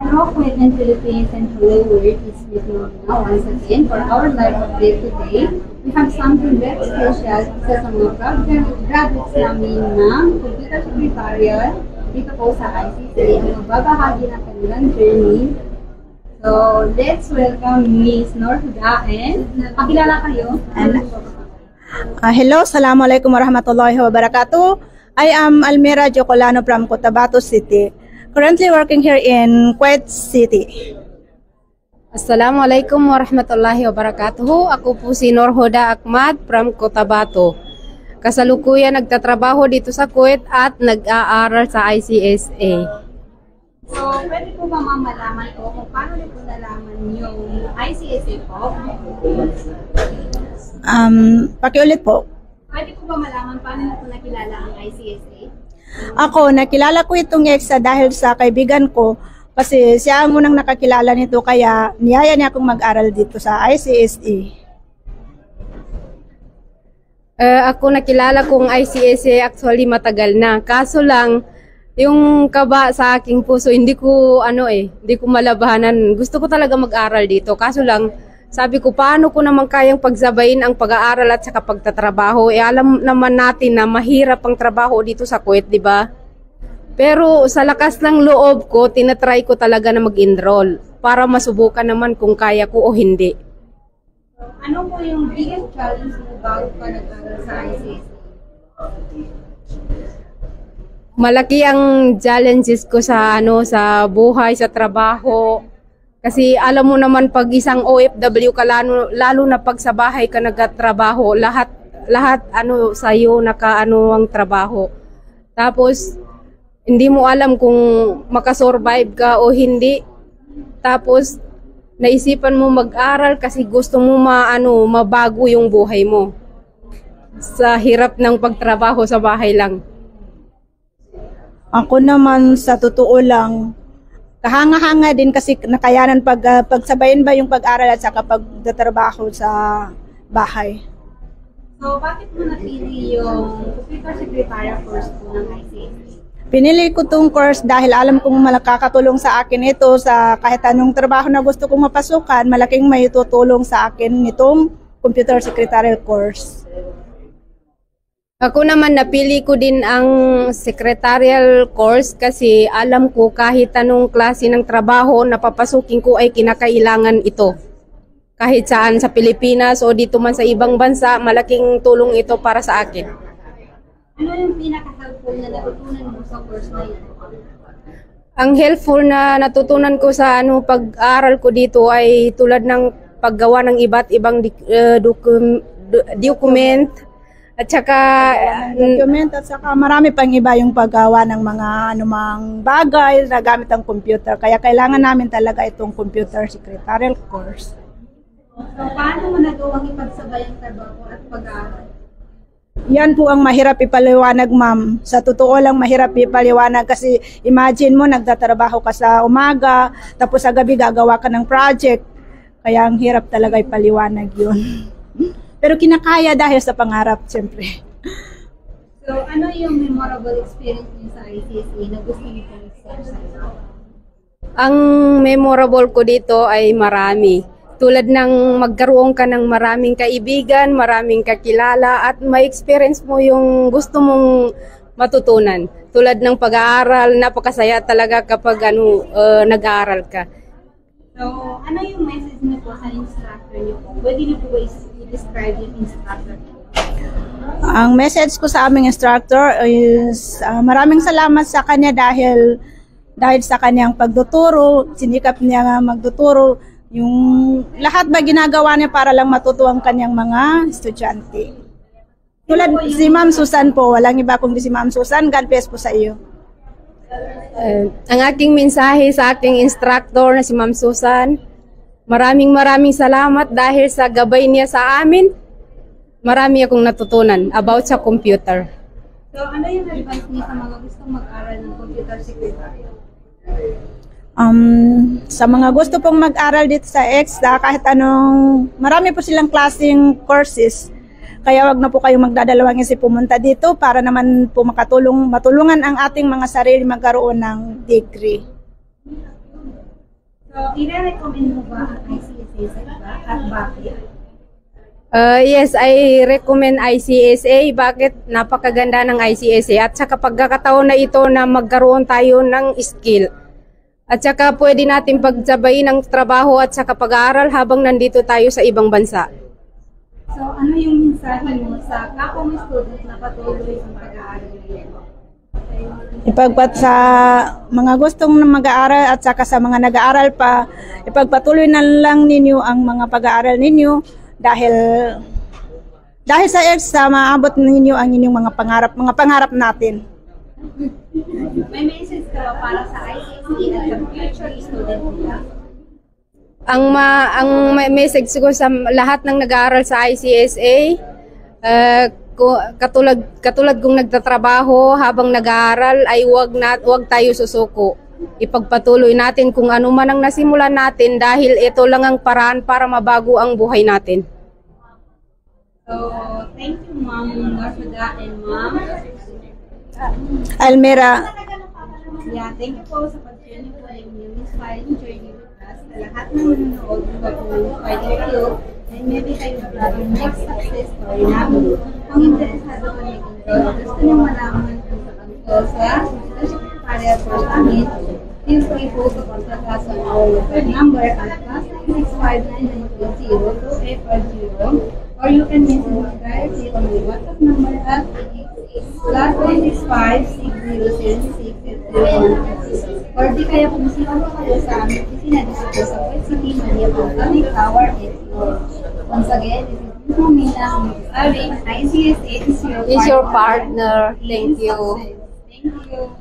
Hello, Philippines, Philippines, and hello world. It's me, now once again for our live update today. We have something very special isa sa mga graduates namin ng Computer Secretarial dito po sa ICC na magbabahagi ng kanilang journey. So, let's welcome Ms. Norhuda and pakilala kayo. Hello, Assalamualaikum warahmatullahi wabarakatuh. I am Almira Jocolano from Cotabato City. Currently working here in Kuwait City. Assalamualaikum warahmatullahi wabarakatuh. Ako po si Norhuda Ahmad from Cotabato. Kasalukuyan nagtatrabaho dito sa Kuwait at nag-aaral sa ICSA. So, pwede po ba malaman ko kung paano niyo po nalaman yung ICSA po? Pakiulit po. Pwede po ba malaman paano niyo po nakilala ang ICSA? Ako, nakilala ko itong EXA dahil sa kaibigan ko kasi siya ang unang nakakilala nito kaya niyaya niya akong mag-aral dito sa ICSA. Ako nakilala kong ICSA actually matagal na. Kaso lang, yung kaba sa aking puso, hindi ko malabanan. Gusto ko talaga mag-aral dito. Kaso lang, sabi ko, paano ko naman kayang pagsabayin ang pag-aaral at saka pagtatrabaho? Alam naman natin na mahirap ang trabaho dito sa Kuwait, di ba? Pero sa lakas ng loob ko, tinatry ko talaga na mag-enroll para masubukan naman kung kaya ko o hindi. Ano po yung biggest challenge mo bago ka nag-aral sa ICSA? Malaki ang challenges ko sa sa buhay, sa trabaho. Kasi alam mo naman pag isang OFW ka lalo na pag sa bahay ka nagtatrabaho, lahat sa iyo ang trabaho. Tapos hindi mo alam kung makasurvive ka o hindi. Tapos naisipan mo mag-aral kasi gusto mo mabago yung buhay mo. Sa hirap ng pagtrabaho sa bahay lang. Ako naman sa totoo lang, kahanga-hanga din kasi nakayanan pagsabayin ba yung pag-aral at saka pagtatrabaho sa bahay. So, bakit mo napili yung Computer Secretarial course po ng ICSA? Pinili ko tong course dahil alam kong makakatulong sa akin ito sa kahit anong trabaho na gusto kong mapasukan, malaking may tutulong sa akin nitong Computer Secretarial course. Ako naman napili ko din ang secretarial course kasi alam ko kahit anong klase ng trabaho na papasukin ko ay kinakailangan ito. Kahit saan sa Pilipinas o dito man sa ibang bansa, malaking tulong ito para sa akin. Ano yung pinaka-helpful na natutunan mo sa course na ito? Ang helpful na natutunan ko sa pag-aral ko dito ay tulad ng paggawa ng iba't ibang document. At saka document at saka marami pang iba yung paggawa ng mga anumang bagay na gamit ang computer. Kaya kailangan namin talaga itong Computer Secretarial course. So, paano mo nagawang ipagsabay ang trabaho at pag-aaral? Yan po ang mahirap ipaliwanag, ma'am. Sa totoo lang mahirap ipaliwanag kasi imagine mo nagtatrabaho ka sa umaga tapos sa gabi gagawa ka ng project. Kaya ang hirap talaga ipaliwanag yun. Pero kinakaya dahil sa pangarap, siyempre. So, ano yung memorable experience niyo sa ICSA na gusto niyo pong i-share? Ang memorable ko dito ay marami. Tulad ng magkaroon ka ng maraming kaibigan, maraming kakilala, at may experience mo yung gusto mong matutunan. Tulad ng pag-aaral, napakasaya talaga kapag nag-aaral ka. So, ano yung message niyo po sa instructor niyo po? Pwede niyo po i-describe yung instructor niyo? Ang message ko sa aming instructor is maraming salamat sa kanya dahil sa kanyang pagtuturo, sinikap niya nga magtuturo, yung lahat ba ginagawa niya para lang matuto ang kanyang mga estudyante. Tulad si Ma'am Susan po, walang iba kundi si Ma'am Susan. God bless po sa iyo. Ang aking mensahe sa aking instructor na si Ma'am Susan, maraming salamat dahil sa gabay niya sa amin. Marami akong natutunan about sa computer. So, ano yung advice niya sa mga gustong mag-aral ng Computer Secretarial? Sa mga gusto pong mag-aral dito sa EXA, kahit anong, marami po silang klaseng courses. Kaya wag na po kayong magdadalawang isip pumunta dito para naman po matulungan ang ating mga sarili magkaroon ng degree. So, i-recommend mo ba ang ICSA sa iba at bakit? Yes, I recommend ICSA. Bakit? Napakaganda ng ICSA. At saka pagkakataon na ito na magkaroon tayo ng skill. At saka pwede natin pagsabayin ng trabaho at saka pag-aaral habang nandito tayo sa ibang bansa. So, ano yung mensahe mo sa kapwa mo student na patuloy ang pag-aaral nila? Ipagpat sa mga gustong mag-aaral at saka sa mga nag-aaral pa, ipagpatuloy na lang ninyo ang mga pag-aaral ninyo dahil sa EDSA maabot ninyo ang inyong mga pangarap natin. May message ka ba para sa ICSA at sa future student nila? Ang message ko sa lahat ng nag-aaral sa ICSA, katulad kong nagtatrabaho habang nag-aaral ay wag tayo susuko. Ipagpatuloy natin kung ano man ang nasimulan natin dahil ito lang ang paraan para mabago ang buhay natin. So, thank you Ma'am Norfada and Ma'am Almira, yeah, thank you po sa pag-share niyo po ng inyong inspiring journey with us. Sa lahat ng nanonood, inspired you and maybe kayo na yung next success story namin. Kung interesado ka gusto niyo malaman kung sa area for amin, feel free po to contact us on our website number at +965-920-2850 or you can message us directly on my WhatsApp number at +965-6076-3156 or di kaya pumisita po kayo sa aming opisina dito po sa Puerto City, Maria Botanic Tower, SEO. Once again, this is Mamila Mag-Aring, ICSA is your Is your partner. Thank you. Thank you.